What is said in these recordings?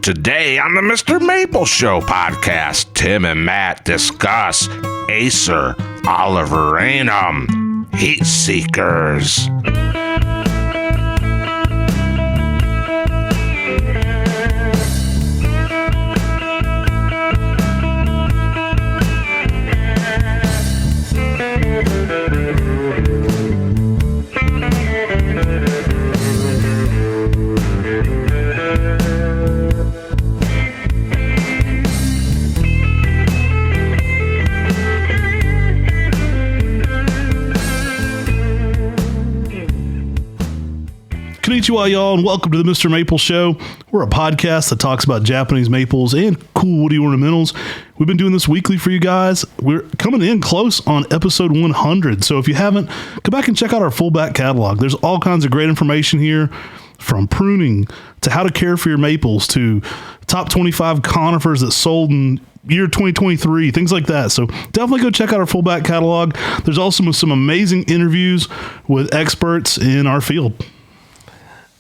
Today on the MrMaple Show podcast, Tim and Matt discuss acer oliverianum heat seekers. Konnichiwa, y'all, and welcome to the MrMaple Show. We're a podcast that talks about Japanese maples and cool woody ornamentals. We've been doing this weekly for you guys. We're coming in close on episode 100, so if you haven't, go back and check out our full back catalog. There's all kinds of great information here, from pruning to how to care for your maples to top 25 conifers that sold in year 2023, things like that. So definitely go check out our full back catalog. There's also some amazing interviews with experts in our field.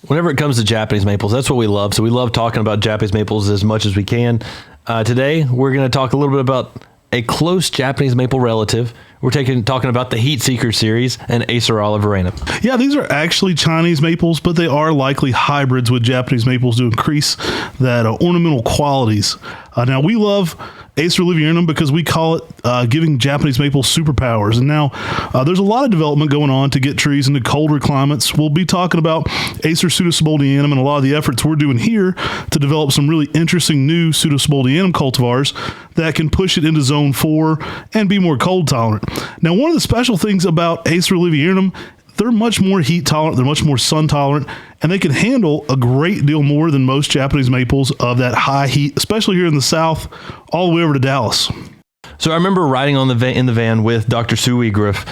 Whenever it comes to Japanese maples, that's what we love. So we love talking about Japanese maples as much as we can. Today, we're going to talk a little bit about a close Japanese maple relative. We're talking about the Heat Seeker series and Acer oliverianum. Yeah, these are actually Chinese maples, but they are likely hybrids with Japanese maples to increase that ornamental qualities. Now, we love Acer oliverianum because we call it giving Japanese maples superpowers. And now there's a lot of development going on to get trees into colder climates. We'll be talking about Acer pseudosubuldianum and a lot of the efforts we're doing here to develop some really interesting new pseudosubuldianum cultivars that can push it into zone 4 and be more cold tolerant. Now, one of the special things about Acer oliverianum, they're much more heat tolerant, they're much more sun tolerant, and they can handle a great deal more than most Japanese maples of that high heat, especially here in the South, all the way over to Dallas. So I remember riding in the van with Dr. Sue Egriff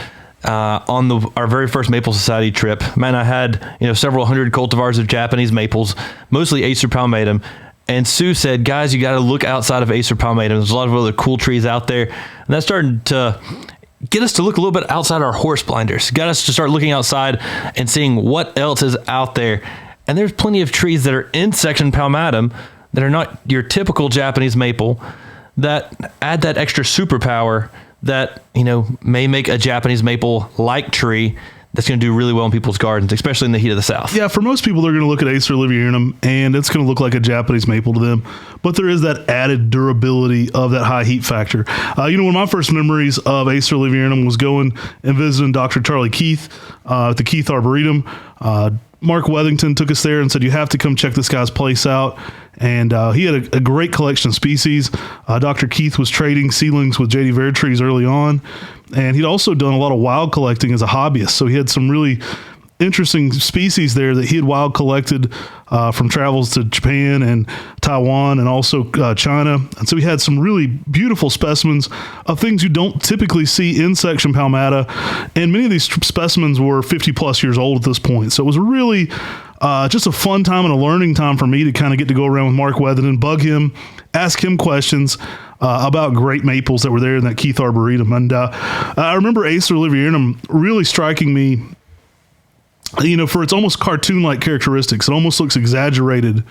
on our very first Maple Society trip. Matt and I had several hundred cultivars of Japanese maples, mostly Acer palmatum. And Sue said, guys, you got to look outside of Acer palmatum. There's a lot of other cool trees out there. And that started to get us to look a little bit outside our horse blinders. Got us to start looking outside and seeing what else is out there. And there's plenty of trees that are in section palmatum that are not your typical Japanese maple that add that extra superpower that, may make a Japanese maple-like tree that's going to do really well in people's gardens, especially in the heat of the South. Yeah, for most people, they're going to look at Acer oliverianum, and it's going to look like a Japanese maple to them. But there is that added durability of that high heat factor. One of my first memories of Acer oliverianum was going and visiting Dr. Charlie Keith at the Keith Arboretum. Mark Wethington took us there and said, you have to come check this guy's place out. And he had a great collection of species. Dr. Keith was trading seedlings with J.D. Vare trees early on. And he'd also done a lot of wild collecting as a hobbyist. So he had some really interesting species there that he had wild collected from travels to Japan and Taiwan and also China. And so he had some really beautiful specimens of things you don't typically see in section palmata. And many of these specimens were 50 plus years old at this point. So it was really just a fun time and a learning time for me to kind of get to go around with Mark Wethington, bug him, ask him questions about great maples that were there in that Keith Arboretum. And I remember Acer oliverianum really striking me, for its almost cartoon-like characteristics. It almost looks exaggerated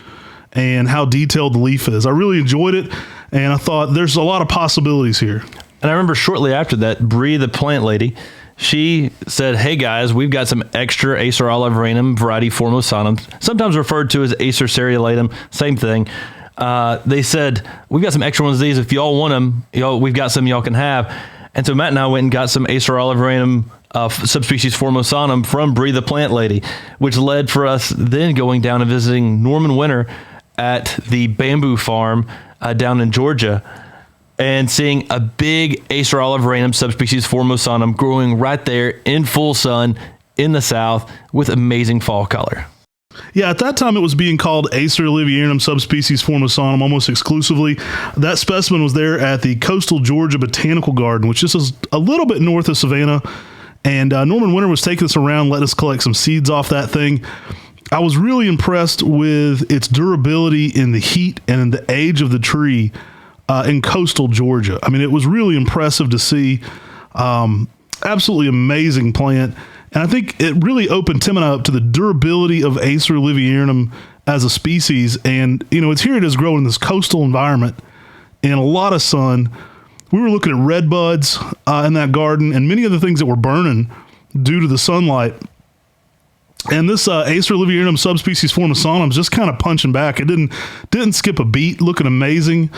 and how detailed the leaf is. I really enjoyed it, and I thought there's a lot of possibilities here. And I remember shortly after that, Bree, the plant lady, she said, hey guys, we've got some extra Acer oliverianum variety formosanum, sometimes referred to as Acer serialatum, same thing. They said, we've got some extra ones of these. If y'all want them, we've got some y'all can have. And so Matt and I went and got some Acer oliverianum subspecies formosanum from Bree the plant lady, which led for us then going down and visiting Norman Winter at the bamboo farm down in Georgia and seeing a big Acer oliverianum subspecies formosanum growing right there in full sun in the South with amazing fall color. Yeah, at that time it was being called Acer oliverianum subspecies formosanum almost exclusively. That specimen was there at the Coastal Georgia Botanical Garden, which is a little bit north of Savannah. And Norman Winter was taking us around, letting us collect some seeds off that thing. I was really impressed with its durability in the heat and in the age of the tree in coastal Georgia. I mean, it was really impressive to see. Absolutely amazing plant. And I think it really opened Tim and I up to the durability of Acer oliverianum as a species. And, it's here it is growing in this coastal environment and a lot of sun. We were looking at red buds in that garden and many of the things that were burning due to the sunlight. And this Acer oliverianum subspecies formosonum is just kind of punching back. It didn't skip a beat, looking amazing.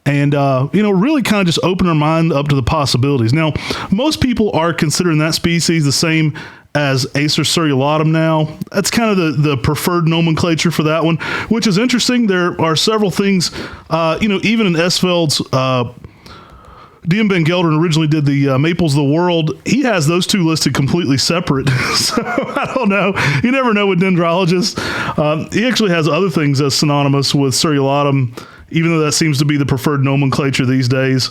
And, really kind of just open our mind up to the possibilities. Now, most people are considering that species the same as Acer cerulatum now. That's kind of the preferred nomenclature for that one, which is interesting. There are several things, even in Esveld's DM Van Gelderen originally did the Maples of the World. He has those two listed completely separate. So I don't know. You never know with dendrologists. He actually has other things as synonymous with cerulatum, even though that seems to be the preferred nomenclature these days.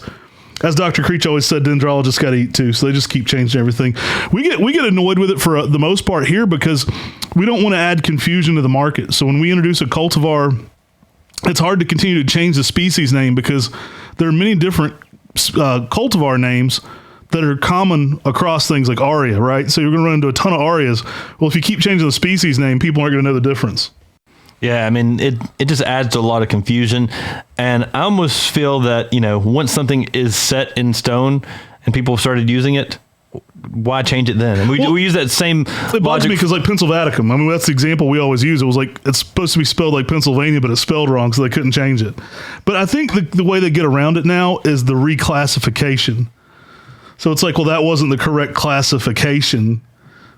As Dr. Creech always said, dendrologists got to eat too, so they just keep changing everything. We get annoyed with it for the most part here because we don't want to add confusion to the market. So when we introduce a cultivar, it's hard to continue to change the species name because there are many different cultivar names that are common across things like Aria, right? So you're going to run into a ton of Arias. Well, if you keep changing the species name, people aren't going to know the difference. Yeah, I mean, it just adds to a lot of confusion. And I almost feel that, once something is set in stone and people have started using it, why change it then? And we use that same It bugs me because like Pennsylvaticum, I mean, that's the example we always use. It was like, it's supposed to be spelled like Pennsylvania, but it's spelled wrong, so they couldn't change it. But I think the way they get around it now is the reclassification. So it's like, well, that wasn't the correct classification.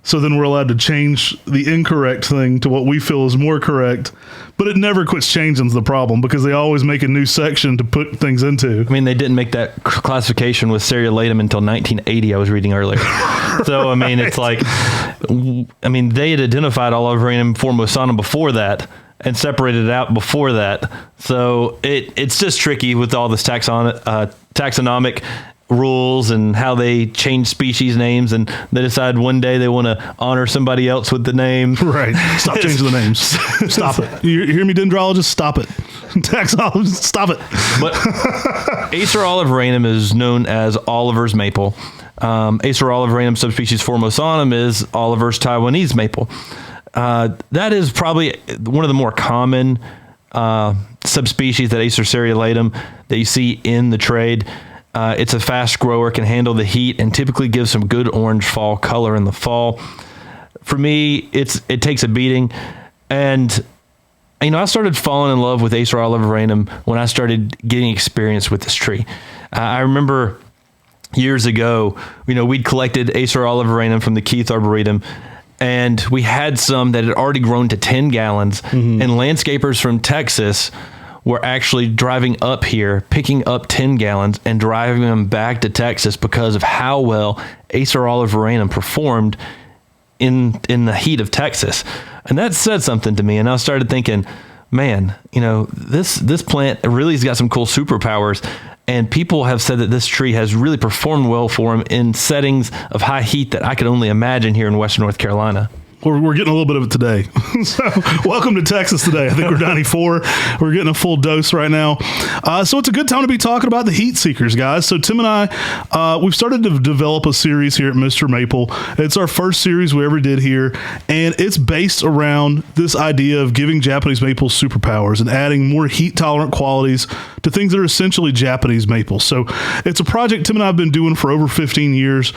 So then we're allowed to change the incorrect thing to what we feel is more correct. But it never quits changing is the problem because they always make a new section to put things into. I mean, they didn't make that classification with Seriolatum until 1980, I was reading earlier. So, I mean, it's like, they had identified oliverianum formosonum before that and separated it out before that. So it's just tricky with all this taxonomic rules and how they change species names, and they decide one day they want to honor somebody else with the name. Right. Stop changing the names. Stop it. You hear me, dendrologist? Stop it. Taxologist, stop it. But Acer oliverianum is known as Oliver's maple. Acer oliverianum subspecies formosonum is Oliver's Taiwanese maple. That is probably one of the more common subspecies that Acer seriolatum that you see in the trade. It's a fast grower, can handle the heat, and typically gives some good orange fall color in the fall. For me, it takes a beating. And, I started falling in love with Acer oliverianum when I started getting experience with this tree. I remember years ago, we'd collected Acer oliverianum from the Keith Arboretum, and we had some that had already grown to 10 gallons, and landscapers from Texas were actually driving up here, picking up 10 gallons and driving them back to Texas because of how well Acer oliverianum performed in the heat of Texas. And that said something to me. And I started thinking, man, this plant really has got some cool superpowers. And people have said that this tree has really performed well for them in settings of high heat that I could only imagine here in Western North Carolina. We're getting a little bit of it today. So welcome to Texas today. I think we're 94. We're getting a full dose right now. So it's a good time to be talking about the heat seekers, guys. So Tim and I, we've started to develop a series here at Mr. Maple. It's our first series we ever did here. And it's based around this idea of giving Japanese maples superpowers and adding more heat tolerant qualities to things that are essentially Japanese maples. So it's a project Tim and I have been doing for over 15 years.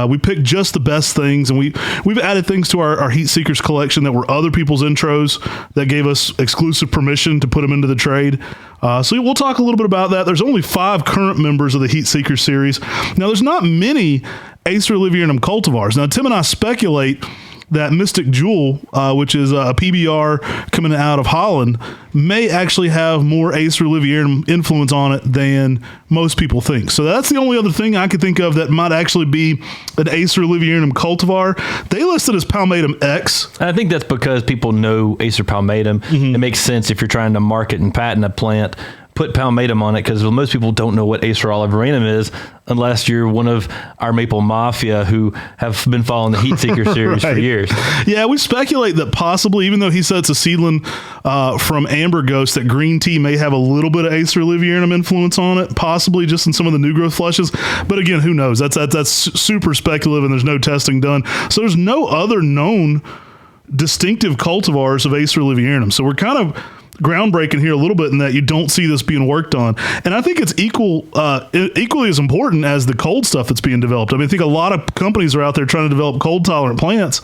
We picked just the best things, and we've added things to our Heat Seekers collection that were other people's intros that gave us exclusive permission to put them into the trade. So we'll talk a little bit about that. There's only 5 current members of the Heat Seekers series. Now, there's not many Acer oliverianum cultivars. Now, Tim and I speculate that Mystic Jewel, which is a PBR coming out of Holland, may actually have more Acer oliverianum influence on it than most people think. So that's the only other thing I could think of that might actually be an Acer oliverianum cultivar. They listed as Palmatum X. I think that's because people know Acer palmatum. It makes sense if you're trying to market and patent a plant. Put palmatum on it because most people don't know what Acer oliverianum is unless you're one of our maple mafia who have been following the Heat Seeker series for years. Yeah, we speculate that possibly, even though he said it's a seedling from Amber Ghost, that green tea may have a little bit of Acer oliverianum influence on it, possibly just in some of the new growth flushes. But again, who knows? That's super speculative, and there's no testing done. So there's no other known distinctive cultivars of Acer oliverianum. So we're kind of groundbreaking here a little bit in that you don't see this being worked on. And I think it's equally as important as the cold stuff that's being developed. I mean, I think a lot of companies are out there trying to develop cold tolerant plants.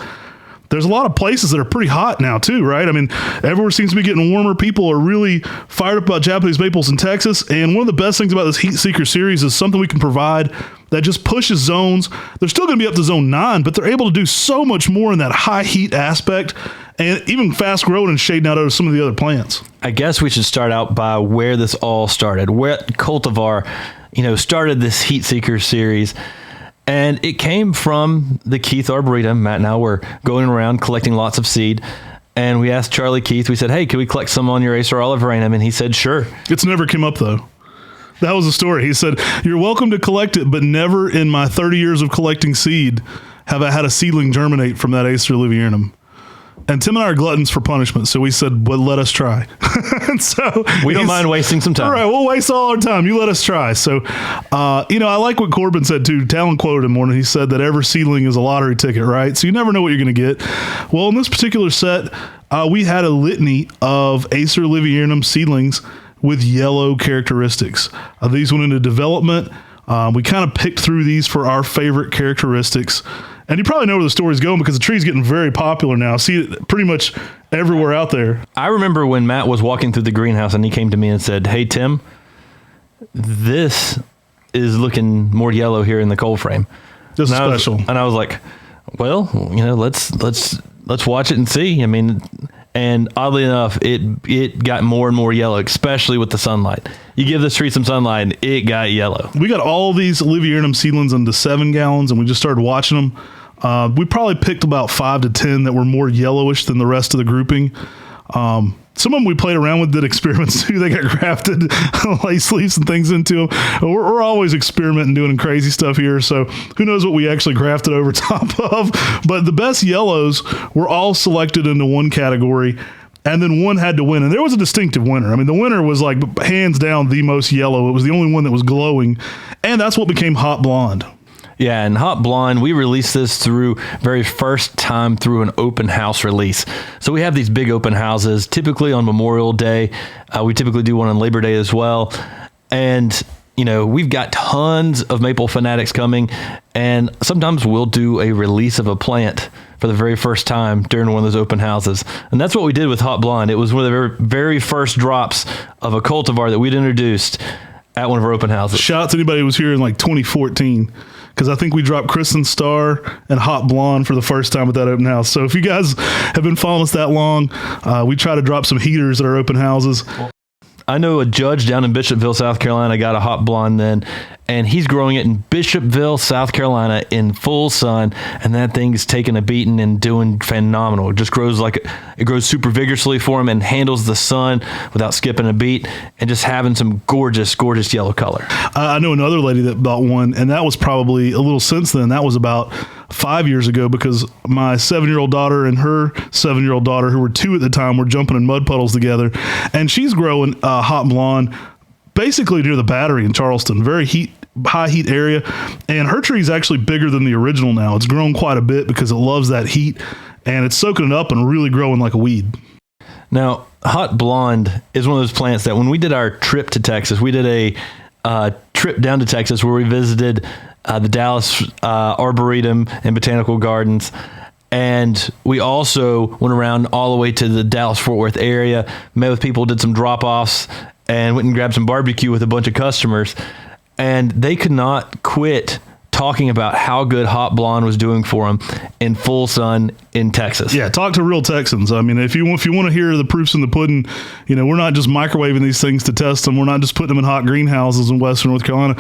There's a lot of places that are pretty hot now too, right? I mean, everywhere seems to be getting warmer. People are really fired up about Japanese maples in Texas. And one of the best things about this Heat Seeker series is something we can provide that just pushes zones. They're still going to be up to zone 9, but they're able to do so much more in that high heat aspect and even fast growing and shading out over some of the other plants. I guess we should start out by where this all started. Where cultivar, started this Heat Seeker series. And it came from the Keith Arboretum. Matt and I were going around collecting lots of seed. And we asked Charlie Keith, we said, hey, can we collect some on your Acer oliverianum? And he said, sure. It's never come up, though. That was the story. He said, you're welcome to collect it, but never in my 30 years of collecting seed have I had a seedling germinate from that Acer oliverianum. And Tim and I are gluttons for punishment, so we said, well, let us try. And so we don't mind wasting some time. All right, we'll waste all our time. You let us try. So, I like what Corbin said, too. Talon quoted him morning. He said that every seedling is a lottery ticket, right? So you never know what you're going to get. Well, in this particular set, we had a litany of Acer oliverianum seedlings with yellow characteristics. These went into development. We kind of picked through these for our favorite characteristics. And you probably know where the story's going because the tree's getting very popular now. See it pretty much everywhere out there. I remember when Matt was walking through the greenhouse and he came to me and said, hey, Tim, this is looking more yellow here in the cold frame. Just special. And I was like, well, let's watch it and see. I mean, and oddly enough, it got more and more yellow, especially with the sunlight. You give this tree some sunlight, and it got yellow. We got all these oliverianum seedlings into 7 gallons, and we just started watching them. We probably picked about 5 to 10 that were more yellowish than the rest of the grouping. Some of them we played around with, did experiments too. They got grafted lace leaves and things into them. We're always experimenting, doing crazy stuff here. So who knows what we actually grafted over top of. But the best yellows were all selected into one category. And then one had to win. And there was a distinctive winner. I mean, the winner was like hands down the most yellow. It was the only one that was glowing. And that's what became Hot Blonde. Yeah, and Hot Blonde, we released this through very first time through an open house release. So we have these big open houses, typically on Memorial Day. We typically do one on Labor Day as well. And, we've got tons of maple fanatics coming. And sometimes we'll do a release of a plant for the very first time during one of those open houses. And that's what we did with Hot Blonde. It was one of the very, very first drops of a cultivar that we'd introduced at one of our open houses. Shout out to anybody who was here in like 2014. Because I think we dropped Kristen Star and Hot Blonde for the first time at that open house. So if you guys have been following us that long, we try to drop some heaters at our open houses. I know a judge down in Bishopville, South Carolina, got a Hot Blonde then, and he's growing it in Bishopville, South Carolina in full sun, and that thing's taking a beating and doing phenomenal. It just grows it grows super vigorously for him and handles the sun without skipping a beat and just having some gorgeous, gorgeous yellow color. I know another lady that bought one, and that was probably a little since then. That was about 5 years ago because my 7-year-old daughter and her 7-year-old daughter, who were 2 at the time, were jumping in mud puddles together. And she's growing Hot Blonde basically near the Battery in Charleston, very high heat area. And her tree is actually bigger than the original now. It's grown quite a bit because it loves that heat, and it's soaking it up and really growing like a weed. Now, Hot Blonde is one of those plants that when we did our trip to Texas, we did a trip down to Texas where we visited the Dallas Arboretum and Botanical Gardens. And we also went around all the way to the Dallas-Fort Worth area, met with people, did some drop-offs, and went and grabbed some barbecue with a bunch of customers. And they could not quit talking about how good Hot Blonde was doing for them in full sun in Texas. Yeah, talk to real Texans. I mean, if you want to hear the proofs in the pudding, we're not just microwaving these things to test them. We're not just putting them in hot greenhouses in Western North Carolina.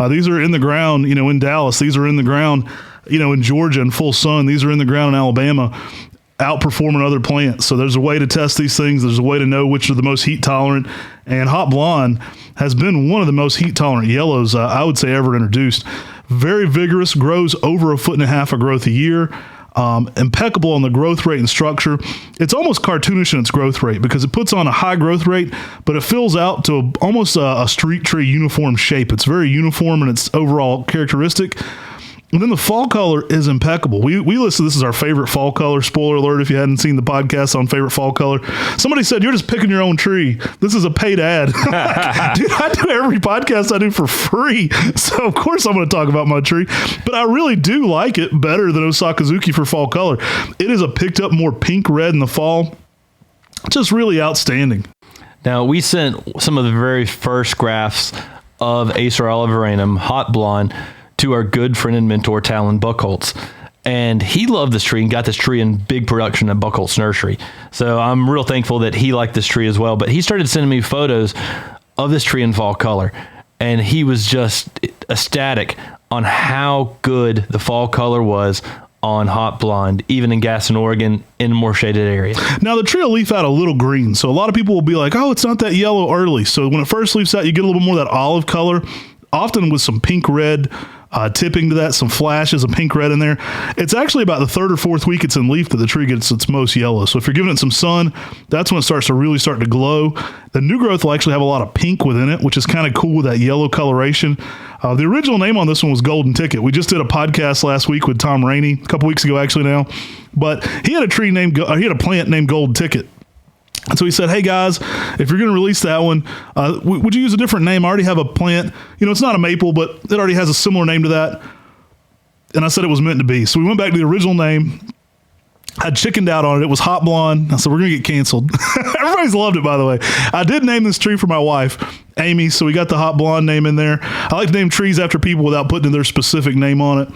These are in the ground, in Dallas. These are in the ground, in Georgia in full sun. These are in the ground in Alabama, outperforming other plants. So there's a way to test these things. There's a way to know which are the most heat tolerant. And Hot Blonde has been one of the most heat tolerant yellows I would say ever introduced. Very vigorous, grows over 1.5 foot of growth a year. Impeccable on the growth rate and structure. It's almost cartoonish in its growth rate because it puts on a high growth rate, but it fills out to almost a street tree uniform shape. It's very uniform in its overall characteristic. And then the fall color is impeccable. We listed this as our favorite fall color. Spoiler alert if you hadn't seen the podcast on favorite fall color. Somebody said, you're just picking your own tree. This is a paid ad. Dude, I do every podcast I do for free. So, of course, I'm going to talk about my tree. But I really do like it better than Osakazuki for fall color. It is a picked up more pink red in the fall. Just really outstanding. Now, we sent some of the very first grafts of Acer oliverianum hot blonde to our good friend and mentor, Talon Buckholtz. And he loved this tree and got this tree in big production at Buckholtz Nursery. So I'm real thankful that he liked this tree as well. But he started sending me photos of this tree in fall color. And he was just ecstatic on how good the fall color was on hot blonde, even in Gaston, Oregon, in a more shaded area. Now, the tree will leaf out a little green. So a lot of people will be like, oh, it's not that yellow early. So when it first leaves out, you get a little bit more of that olive color, often with some pink red tipping to that, some flashes of pink red in there. It's actually about the third or fourth week it's in leaf that the tree gets its most yellow. So if you're giving it some sun, that's when it starts to really start to glow. The new growth will actually have a lot of pink within it, which is kind of cool with that yellow coloration. The original name on this one was Golden Ticket. We just did a podcast last week with Tom Rainey, a couple weeks ago actually now, but he had a plant named Golden Ticket. And so he said, hey guys, if you're going to release that one, would you use a different name? I already have a plant. It's not a maple, but it already has a similar name to that. And I said it was meant to be. So we went back to the original name. I chickened out on it. It was Hot Blonde. I said, we're going to get canceled. Everybody's loved it, by the way. I did name this tree for my wife, Amy. So we got the Hot Blonde name in there. I like to name trees after people without putting their specific name on it.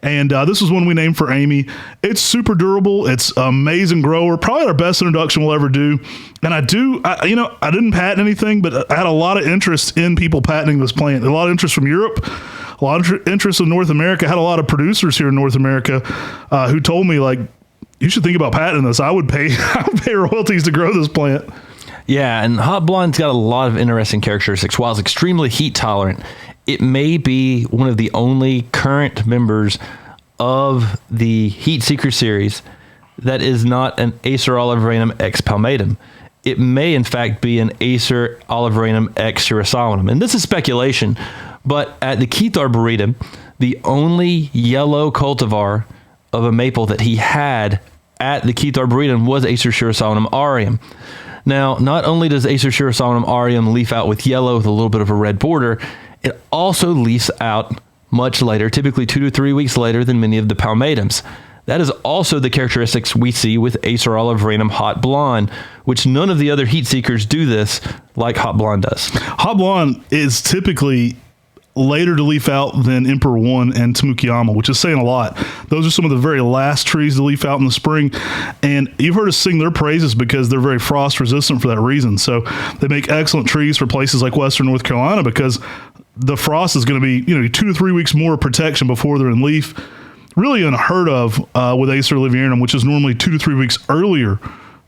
And this was one we named for Amy. It's super durable. It's an amazing grower. Probably our best introduction we'll ever do. And I didn't patent anything, but I had a lot of interest in people patenting this plant. A lot of interest from Europe, a lot of interest in North America. I had a lot of producers here in North America who told me, like, you should think about patenting this. I would pay royalties to grow this plant. Yeah, and hot blonde's got a lot of interesting characteristics. While it's extremely heat tolerant, it may be one of the only current members of the Heat Seeker series that is not an Acer oliverianum X palmatum. It may, in fact, be an Acer oliverianum X Cesalpifolium. And this is speculation, but at the Keith Arboretum, the only yellow cultivar of a maple that he had at the Keith Arboretum was Acer Cesalpifolium aureum. Now, not only does Acer Cesalpifolium aureum leaf out with yellow with a little bit of a red border, it also leaves out much later, typically 2 to 3 weeks later than many of the palmatums. That is also the characteristics we see with Acer oliverianum hot blonde, which none of the other heat seekers do this like hot blonde does. Hot blonde is typically later to leaf out than Emperor One and Tamukiyama, which is saying a lot. Those are some of the very last trees to leaf out in the spring, and you've heard us sing their praises because they're very frost resistant for that reason. So they make excellent trees for places like Western North Carolina because the frost is going to be 2 to 3 weeks more protection before they're in leaf. Really unheard of with Acer oliverianum, which is normally 2 to 3 weeks earlier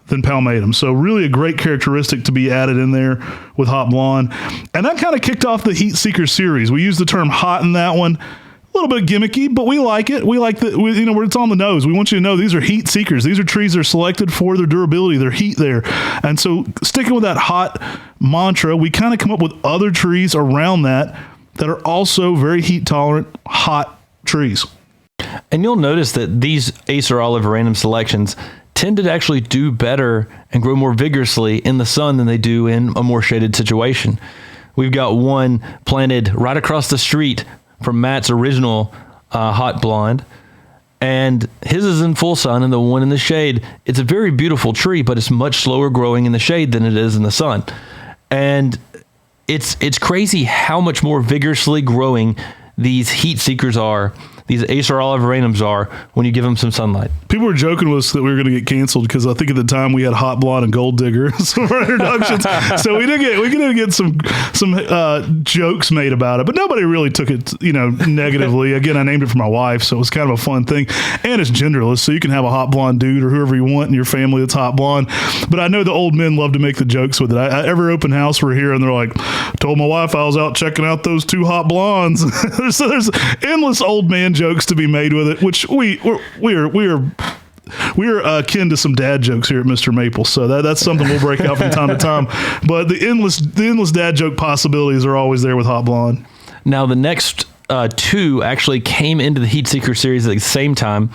than palmatum. So really a great characteristic to be added in there with hot blonde. And that kind of kicked off the Heat Seeker series. We use the term hot in that one. A little bit gimmicky, but we like it. We like that, where it's on the nose. We want you to know these are heat seekers. These are trees that are selected for their durability, their heat there. And so sticking with that hot mantra, we kind of come up with other trees around that are also very heat tolerant, hot trees. And you'll notice that these Acer oliverianum selections tend to actually do better and grow more vigorously in the sun than they do in a more shaded situation. We've got one planted right across the street from Matt's original hot blonde, and his is in full sun, and the one in the shade, it's a very beautiful tree, but it's much slower growing in the shade than it is in the sun. And it's crazy how much more vigorously growing these heat seekers are, these Acer oliverianums are, when you give them some sunlight. People were joking with us that we were going to get canceled because I think at the time we had Hot Blonde and Gold Digger some of our introductions. So we did get some jokes made about it, but nobody really took it negatively. Again, I named it for my wife, so it was kind of a fun thing, and it's genderless, so you can have a hot blonde dude or whoever you want in your family that's hot blonde. But I know the old men love to make the jokes with it. Every open house we're here, and they're like, "Told my wife I was out checking out those 2 hot blondes." So there's endless old man jokes to be made with it, which we're akin to some dad jokes here at MrMaple, so that's something we'll break out from time to time. But the endless dad joke possibilities are always there with hot blonde. Now, the next two actually came into the Heat Seeker series at the same time,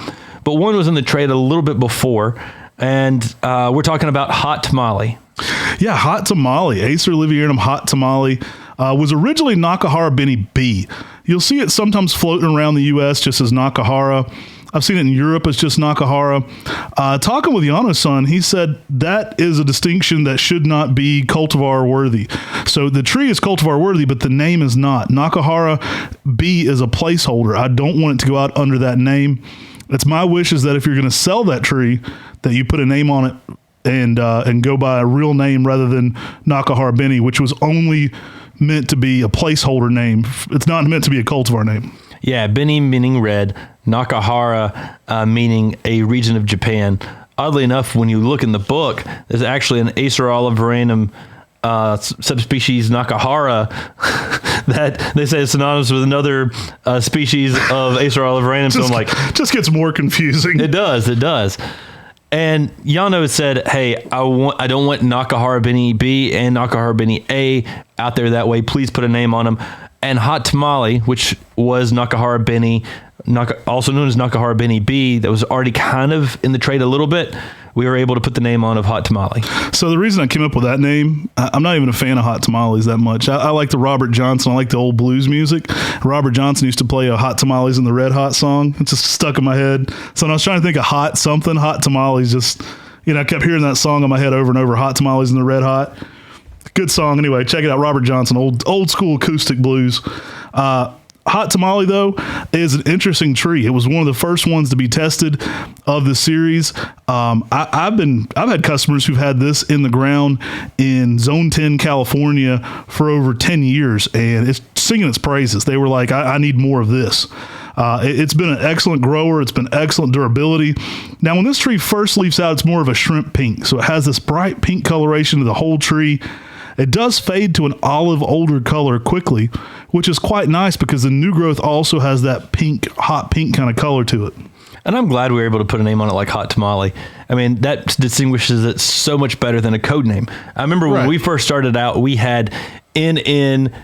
but one was in the trade a little bit before, and we're talking about Hot Tamale. Yeah, Hot Tamale, Acer oliverianum Hot Tamale, was originally Nakahara Benny B. You'll see it sometimes floating around the U.S. just as Nakahara. I've seen it in Europe as just Nakahara. Talking with Yano-san, he said that is a distinction that should not be cultivar worthy. So the tree is cultivar worthy, but the name is not. Nakahara B is a placeholder. I don't want it to go out under that name. It's my wish is that if you're going to sell that tree, that you put a name on it and go by a real name rather than Nakahara Benny, which was only meant to be a placeholder name. It's not meant to be a cultivar name. Yeah, Benny meaning red, Nakahara meaning a region of Japan. Oddly enough, when you look in the book, there's actually an acer oliverianum subspecies Nakahara that they say is synonymous with another species of acer oliverianum. So I'm like, just gets more confusing. It does. And Yano said, hey, I don't want Nakahara Benny B and Nakahara Benny A out there that way. Please put a name on them. And Hot Tamale, which was Nakahara Benny, also known as Nakahara Benny B, that was already kind of in the trade a little bit, we were able to put the name on of Hot Tamale. So the reason I came up with that name, I'm not even a fan of Hot Tamales that much. I like the Robert Johnson. I like the old blues music. Robert Johnson used to play a Hot Tamales in the Red Hot song. It's just stuck in my head. So when I was trying to think of hot something, Hot Tamales just, I kept hearing that song in my head over and over, Hot Tamales in the Red Hot. Good song. Anyway, check it out. Robert Johnson, old school acoustic blues. Hot Tamale, though, is an interesting tree. It was one of the first ones to be tested of the series. I've had customers who've had this in the ground in Zone 10, California for over 10 years, and it's singing its praises. They were like, I need more of this. It's been an excellent grower. It's been excellent durability. Now, when this tree first leaves out, it's more of a shrimp pink. So it has this bright pink coloration to the whole tree. It does fade to an olive older color quickly, which is quite nice because the new growth also has that pink, hot pink kind of color to it. And I'm glad we were able to put a name on it like Hot Tamale. I mean, that distinguishes it so much better than a code name. I remember when we first started out, we had NN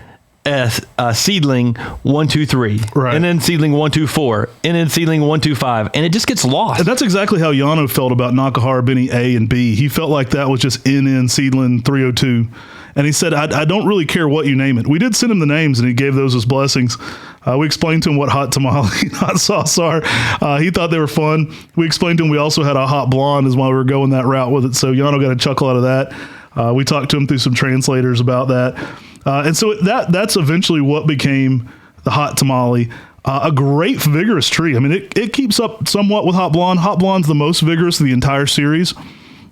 seedling 123, and then seedling 124, and then seedling 125, and it just gets lost. And that's exactly how Yano felt about Nakahara Benny A and B. He felt like that was just NN seedling 302. And he said, I don't really care what you name it. We did send him the names, and he gave those as blessings. We explained to him what Hot Tamale and Hot Sauce are. He thought they were fun. We explained to him we also had a Hot Blonde as while we were going that route with it. So Yano got a chuckle out of that. We talked to him through some translators about that. And so that's eventually what became the Hot Tamale. A great, vigorous tree. I mean, it keeps up somewhat with Hot Blonde. Hot Blonde's the most vigorous of the entire series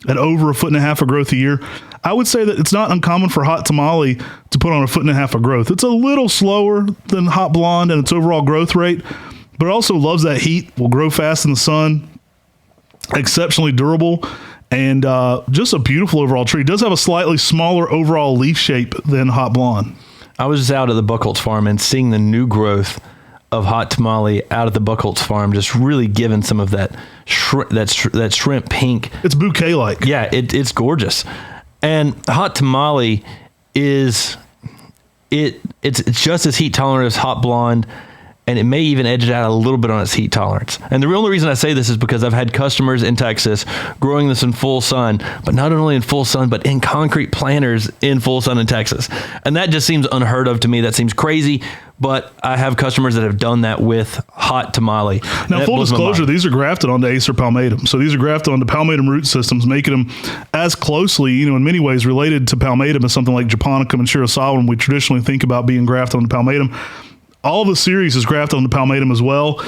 at over 1.5 feet of growth a year. I would say that it's not uncommon for Hot Tamale to put on 1.5 feet of growth. It's a little slower than Hot Blonde and its overall growth rate, but it also loves that heat, will grow fast in the sun, exceptionally durable, and just a beautiful overall tree. It does have a slightly smaller overall leaf shape than Hot Blonde. I was just out at the Buchholz farm and seeing the new growth of Hot Tamale out at the Buchholz farm, just really giving some of that shrimp pink. It's bouquet-like. Yeah, it's gorgeous. And Hot Tamale it's just as heat tolerant as Hot Blonde, and it may even edge it out a little bit on its heat tolerance. And the only reason I say this is because I've had customers in Texas growing this in full sun, but not only in full sun, but in concrete planters in full sun in Texas. And that just seems unheard of to me. That seems crazy, but I have customers that have done that with Hot Tamale. Now, full disclosure, these are grafted onto Acer palmatum. So these are grafted onto palmatum root systems, making them as closely, in many ways related to palmatum as something like Japonicum and Cesalpifolium we traditionally think about being grafted onto palmatum. All the series is grafted on the palmatum as well,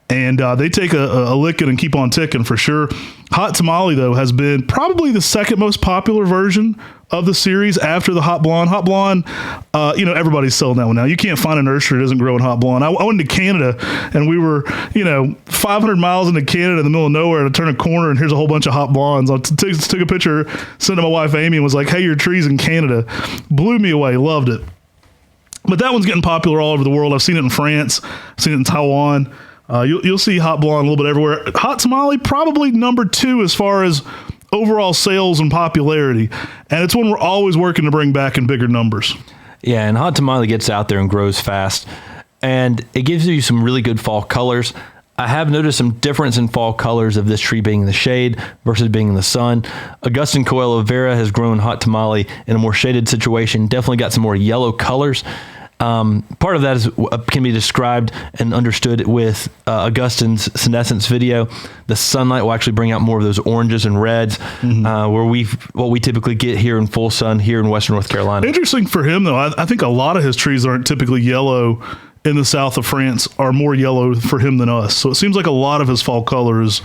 and they take a licking and keep on ticking for sure. Hot Tamale, though, has been probably the second most popular version of the series after the Hot Blonde. Hot Blonde, everybody's selling that one now. You can't find a nursery that doesn't grow in Hot Blonde. I went to Canada, and we were, 500 miles into Canada in the middle of nowhere to turn a corner, and here's a whole bunch of Hot Blondes. I took a picture, sent it to my wife, Amy, and was like, hey, your tree's in Canada. Blew me away. Loved it. But that one's getting popular all over the world. I've seen it in France. I've seen it in Taiwan. You'll see Hot Blonde a little bit everywhere. Hot Tamale, probably number 2 as far as overall sales and popularity. And it's one we're always working to bring back in bigger numbers. Yeah, and Hot Tamale gets out there and grows fast. and it gives you some really good fall colors. I have noticed some difference in fall colors of this tree being in the shade versus being in the sun. Augustan Coelho vera has grown hot tamale in a more shaded situation, definitely got some more yellow colors. Part of that is can be described and understood with Augustan's senescence video. The sunlight will actually bring out more of those oranges and reds, what we typically get here in full sun here in Western North Carolina. Interesting for him, though. I think a lot of his trees aren't typically yellow in the south of France, are more yellow for him than us. So it seems like a lot of his fall color is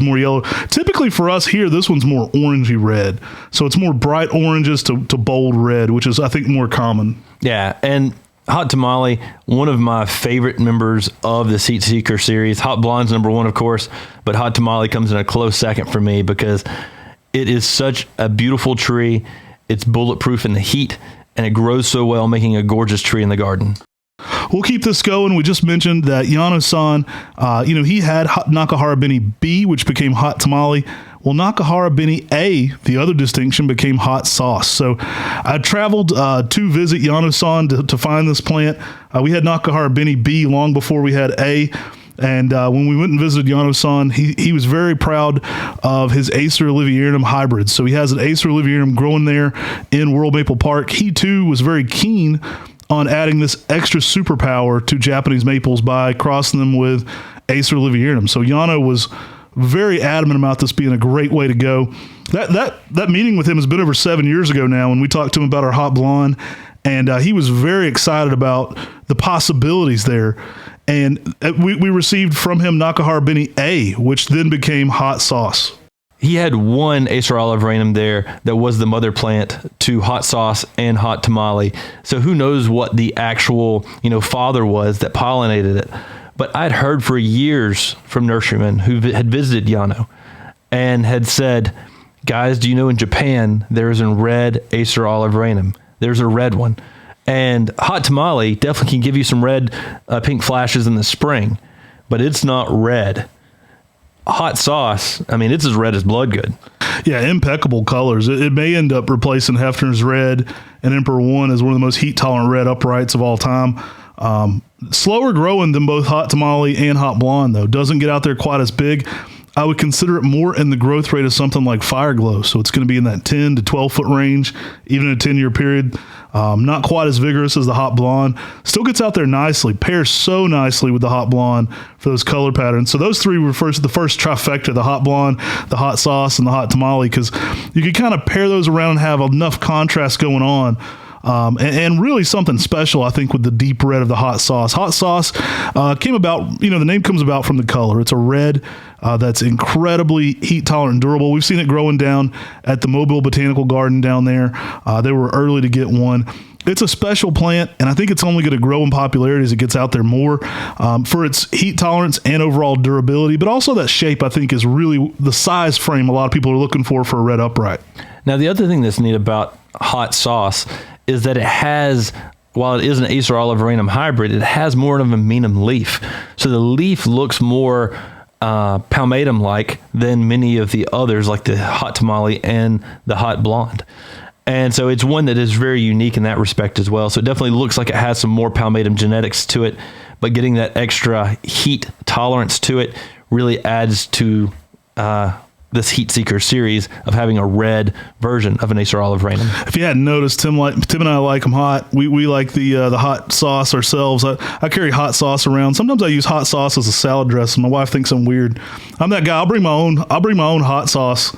more yellow. Typically for us here, this one's more orangey red. So it's more bright oranges to bold red, which is, I think, more common. Yeah, and Hot Tamale, one of my favorite members of the Heat Seeker series. Hot Blonde's number one, of course, but Hot Tamale comes in a close second for me because it is such a beautiful tree. It's bulletproof in the heat, and it grows so well, making a gorgeous tree in the garden. We'll keep this going. We just mentioned that Yano-san, he had Nakahara Beni B, which became Hot Tamale. Well, Nakahara Beni A, the other distinction, became Hot Sauce. So I traveled to visit Yano-san to find this plant. We had Nakahara Beni B long before we had A. And when we went and visited Yano-san, he was very proud of his Acer oliverianum hybrids. So he has an Acer oliverianum growing there in World Maple Park. He, too, was very keen on adding this extra superpower to Japanese maples by crossing them with Acer oliverianum. So Yano was very adamant about this being a great way to go. That meeting with him has been over 7 years ago now, and we talked to him about our Hot Blonde, and he was very excited about the possibilities there. And we received from him Nakahara Beni A, which then became Hot Sauce. He had one Acer oliverianum there that was the mother plant to Hot Sauce and Hot Tamale. So who knows what the actual, father was that pollinated it. But I'd heard for years from nurserymen who had visited Yano and had said, guys, do you know in Japan, there's a red Acer oliverianum. There's a red one. And Hot Tamale definitely can give you some red, pink flashes in the spring, but it's not red. Hot Sauce, it's as red as blood good. Yeah, impeccable colors. It may end up replacing Hefner's Red and Emperor One as one of the most heat-tolerant red uprights of all time. Slower growing than both Hot Tamale and Hot Blonde, though. Doesn't get out there quite as big. I would consider it more in the growth rate of something like Fire Glow. So it's going to be in that 10 to 12 foot range, even in a 10-year period. Not quite as vigorous as the Hot Blonde. Still gets out there nicely. Pairs so nicely with the Hot Blonde for those color patterns. So those three refers to the first trifecta, the Hot Blonde, the Hot Sauce, and the Hot Tamale, because you can kind of pair those around and have enough contrast going on. And really something special, I think, with the deep red of the Hot Sauce. Hot Sauce came about, the name comes about from the color. It's a red that's incredibly heat tolerant and durable. We've seen it growing down at the Mobile Botanical Garden down there. They were early to get one. It's a special plant, and I think it's only going to grow in popularity as it gets out there more for its heat tolerance and overall durability. But also that shape, I think, is really the size frame a lot of people are looking for a red upright. Now, the other thing that's neat about Hot Sauce is that it has, while it is an Acer oliverianum hybrid, it has more of a meanum leaf. So the leaf looks more palmatum-like than many of the others, like the Hot Tamale and the Hot Blonde. And so it's one that is very unique in that respect as well. So it definitely looks like it has some more palmatum genetics to it, but getting that extra heat tolerance to it really adds to this Heat Seeker series of having a red version of an Acer oliverianum. If you hadn't noticed, Tim and I like them hot. We like the Hot Sauce ourselves. I carry Hot Sauce around. Sometimes I use Hot Sauce as a salad dressing. My wife thinks I'm weird. I'm that guy. I'll bring my own Hot Sauce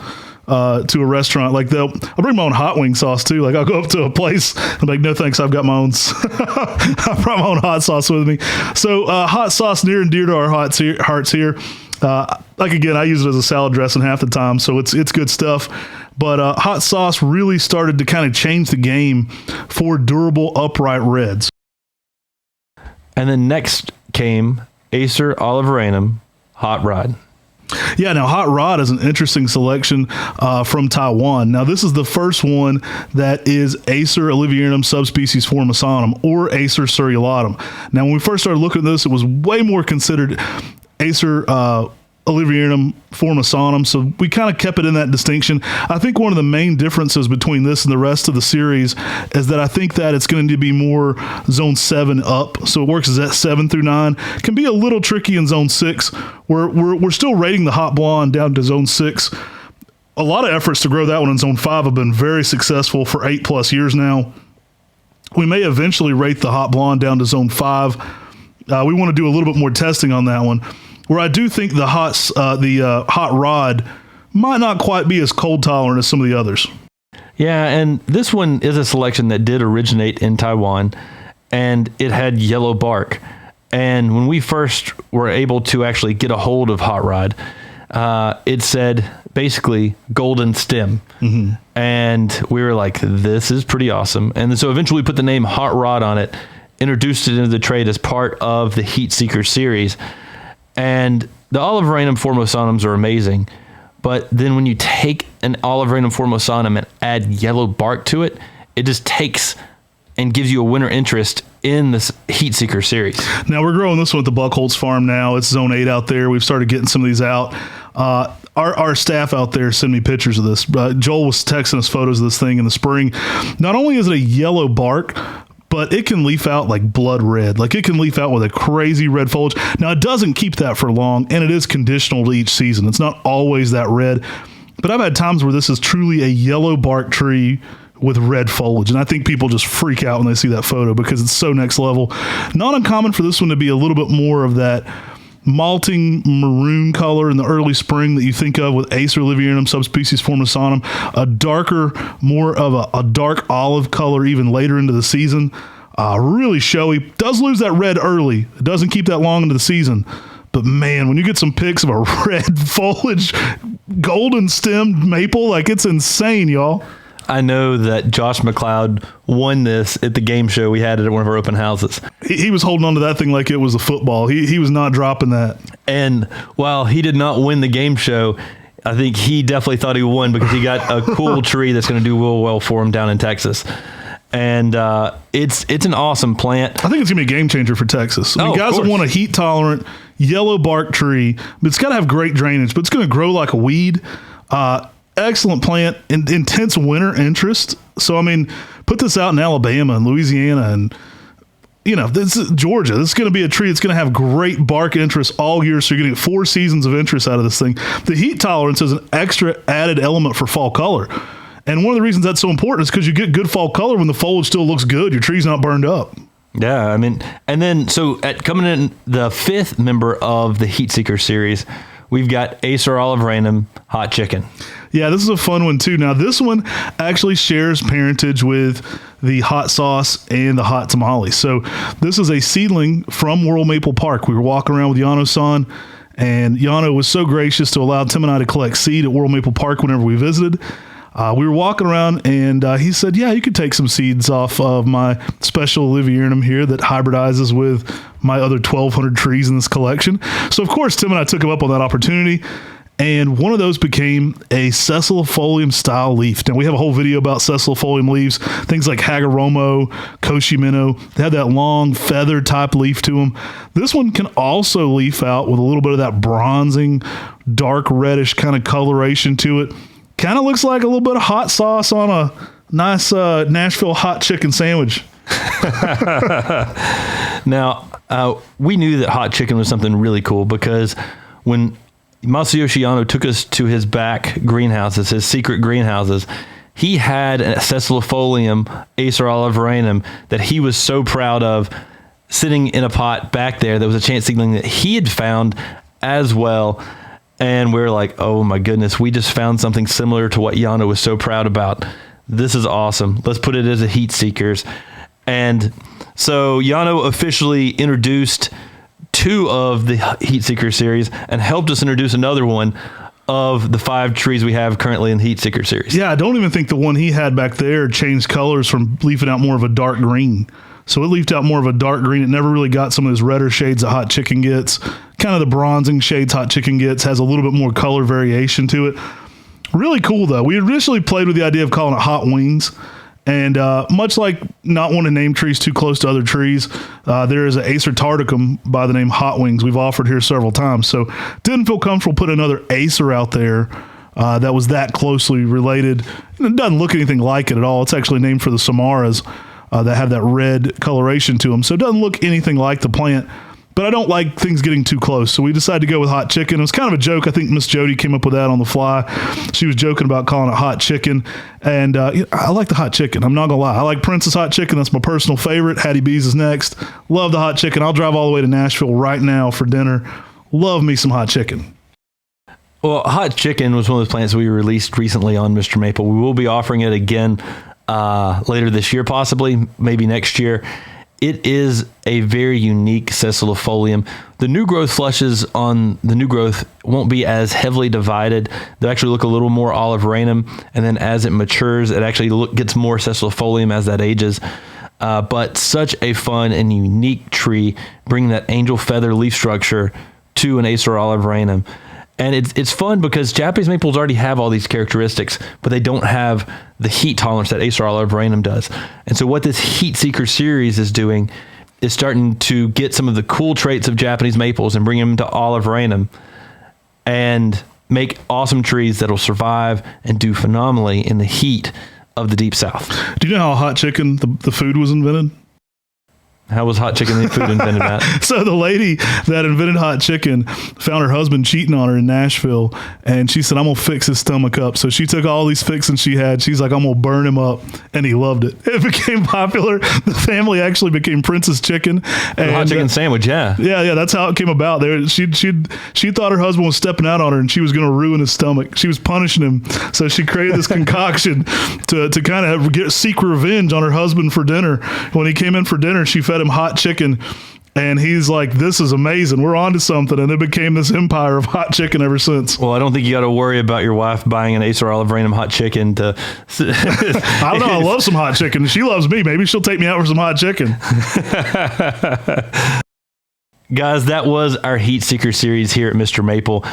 to a restaurant. I'll bring my own hot wing sauce too. I'll go up to a place. I'm like, no thanks, I've got my own. I brought my own hot sauce with me. So Hot Sauce near and dear to our hearts here. Again, I use it as a salad dressing half the time, so it's good stuff. But Hot Sauce really started to kind of change the game for durable upright reds. And then next came Acer oliverianum Hot Rod. Yeah, now Hot Rod is an interesting selection from Taiwan. Now, this is the first one that is Acer oliverianum subspecies formosanum, or Acer cerulatum. Now, when we first started looking at this, it was way more considered Acer oliverianum formosanum, so we kind of kept it in that distinction. I think one of the main differences between this and the rest of the series is that I think that it's going to be more zone 7 up, so it works as that 7 through 9. Can be a little tricky in zone 6. We're still rating the hot blonde down to zone 6. A lot of efforts to grow that one in zone 5 have been very successful for 8+ years now. We may eventually rate the hot blonde down to zone 5. We want to do a little bit more testing on that one, where I do think the hot rod might not quite be as cold tolerant as some of the others. Yeah, and this one is a selection that did originate in Taiwan, and it had yellow bark. And when we first were able to actually get a hold of hot rod, it said basically golden stem. Mm-hmm. And we were like, this is pretty awesome. And so eventually we put the name Hot Rod on it, introduced it into the trade as part of the Heat Seeker series. And the oliverianum formosanums are amazing. But then when you take an oliverianum formosanum and add yellow bark to it, it just takes and gives you a winter interest in this Heat Seeker series. Now we're growing this one at the Buckholz farm now. It's zone 8 out there. We've started getting some of these out. Our staff out there send me pictures of this. Joel was texting us photos of this thing in the spring. Not only is it a yellow bark, but it can leaf out like blood red. Like it can leaf out with a crazy red foliage. Now it doesn't keep that for long, and it is conditional to each season. It's not always that red, but I've had times where this is truly a yellow bark tree with red foliage, and I think people just freak out when they see that photo because it's so next level. Not uncommon for this one to be a little bit more of that malting maroon color in the early spring that you think of with Acer oliverianum subspecies formosanum, a darker, more of a dark olive color even later into the season. Really showy. Does lose that red early. It doesn't keep that long into the season. But man, when you get some pics of a red foliage, golden stemmed maple, like it's insane, y'all. I know that Josh McLeod won this at the game show we had it at one of our open houses. He was holding on to that thing like it was a football. He was not dropping that. And while he did not win the game show, I think he definitely thought he won because he got a cool tree that's going to do real well for him down in Texas. And it's an awesome plant. I think it's going to be a game changer for Texas. I mean, guys that want a heat tolerant yellow bark tree, but it's got to have great drainage, but it's going to grow like a weed. Excellent plant, intense winter interest. So, I mean, put this out in Alabama and Louisiana and, this is Georgia. This is going to be a tree that's going to have great bark interest all year. So you're going to get 4 seasons of interest out of this thing. The heat tolerance is an extra added element for fall color. And one of the reasons that's so important is because you get good fall color when the foliage still looks good. Your tree's not burned up. Yeah, I mean, and then so coming in the 5th member of the Heat Seeker series, we've got Acer oliverianum hot chicken. Yeah, this is a fun one too. Now, this one actually shares parentage with the hot sauce and the hot tamale. So this is a seedling from World Maple Park. We were walking around with Yano-san, and Yano was so gracious to allow Tim and I to collect seed at World Maple Park whenever we visited. We were walking around, and he said, yeah, you could take some seeds off of my special oliverianum here that hybridizes with my other 1,200 trees in this collection. So, of course, Tim and I took him up on that opportunity. And one of those became a Cesalpifolium style leaf. Now, we have a whole video about Cesalpifolium leaves, things like Hagoromo, Koshimino. They have that long feather type leaf to them. This one can also leaf out with a little bit of that bronzing, dark reddish kind of coloration to it. Kind of looks like a little bit of hot sauce on a nice Nashville hot chicken sandwich. Now, we knew that hot chicken was something really cool because when Masayoshi Yano took us to his back greenhouses, his secret greenhouses, he had a Cesalpifolium acer oliverianum that he was so proud of sitting in a pot back there. There was a chance seedling that he had found as well. And we're like, oh my goodness, we just found something similar to what Yano was so proud about. This is awesome. Let's put it as a Heat Seekers. And so Yano officially introduced 2 of the Heat Seeker series and helped us introduce another one of the 5 trees we have currently in the Heat Seeker series. Yeah, I don't even think the one he had back there changed colors from leafing out more of a dark green. So it leafed out more of a dark green. It never really got some of those redder shades that hot chicken gets. Kind of the bronzing shades hot chicken gets, has a little bit more color variation to it. Really cool, though. We initially played with the idea of calling it hot wings. And much like not wanting to name trees too close to other trees, there is an Acer tardicum by the name Hot Wings we've offered here several times. So didn't feel comfortable putting another Acer out there that was that closely related. It doesn't look anything like it at all. It's actually named for the Samaras that have that red coloration to them. So it doesn't look anything like the plant. But I don't like things getting too close. So we decided to go with hot chicken. It was kind of a joke. I think Miss Jody came up with that on the fly. She was joking about calling it hot chicken. And I like the hot chicken. I'm not going to lie. I like Prince's hot chicken. That's my personal favorite. Hattie B's is next. Love the hot chicken. I'll drive all the way to Nashville right now for dinner. Love me some hot chicken. Well, hot chicken was one of those plants we released recently on Mr. Maple. We will be offering it again later this year, possibly, maybe next year. It is a very unique Cesalpifolium. The new growth flushes on the new growth won't be as heavily divided. They'll actually look a little more oliverianum, and then as it matures, it actually gets more Cesalpifolium as that ages. But such a fun and unique tree, bringing that angel feather leaf structure to an acer oliverianum. And it's fun because Japanese maples already have all these characteristics, but they don't have the heat tolerance that acer oliverianum does. And so what this Heat Seeker series is doing is starting to get some of the cool traits of Japanese maples and bring them to oliverianum and make awesome trees that'll survive and do phenomenally in the heat of the Deep South. Do you know how hot chicken, the food, was invented? How was hot chicken food invented, Matt? So the lady that invented hot chicken found her husband cheating on her in Nashville, and she said, I'm going to fix his stomach up. So she took all these fixings she had. She's like, I'm going to burn him up. And he loved it. It became popular. The family actually became Prince's Chicken. And hot chicken sandwich, yeah. Yeah, that's how it came about. She thought her husband was stepping out on her, and she was going to ruin his stomach. She was punishing him. So she created this concoction to kind of seek revenge on her husband for dinner. When he came in for dinner, she fed him hot chicken, and he's like, this is amazing, we're on to something. And it became this empire of hot chicken ever since. Well, I don't think you got to worry about your wife buying an acer oliverianum hot chicken to I don't know, I love some hot chicken. She loves me. Maybe she'll take me out for some hot chicken. Guys, that was our Heat Seeker series here at Mr. Maple.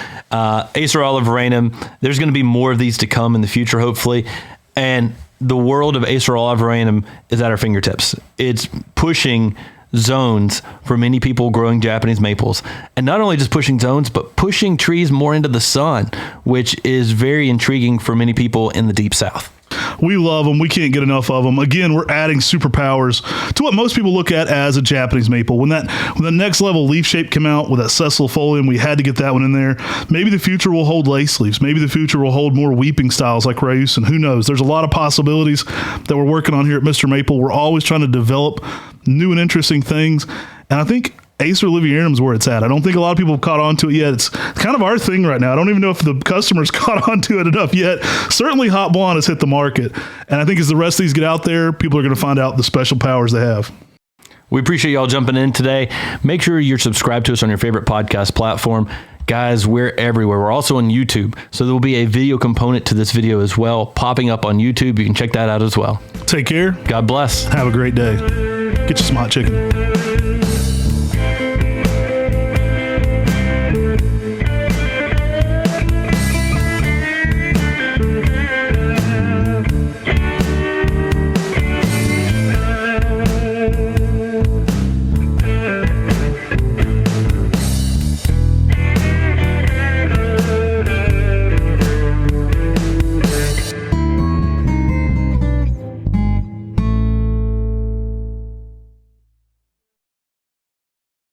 Acer oliverianum, there's going to be more of these to come in the future, hopefully. And the world of acer oliverianum is at our fingertips. It's pushing zones for many people growing Japanese maples. And not only just pushing zones, but pushing trees more into the sun, which is very intriguing for many people in the Deep South. We love them. We can't get enough of them. Again, we're adding superpowers to what most people look at as a Japanese maple. When the next level leaf shape came out with that Cesalpifolium, we had to get that one in there. Maybe the future will hold lace leaves. Maybe the future will hold more weeping styles like Rayusen. Who knows? There's a lot of possibilities that we're working on here at Mr. Maple. We're always trying to develop new and interesting things. And I think Acer oliverianum is where it's at. I don't think a lot of people have caught on to it yet. It's kind of our thing right now. I don't even know if the customers caught on to it enough yet. Certainly Hot Blonde has hit the market. And I think as the rest of these get out there, people are going to find out the special powers they have. We appreciate y'all jumping in today. Make sure you're subscribed to us on your favorite podcast platform. Guys, we're everywhere. We're also on YouTube. So there will be a video component to this video as well, popping up on YouTube. You can check that out as well. Take care. God bless. Have a great day. Get you some hot chicken.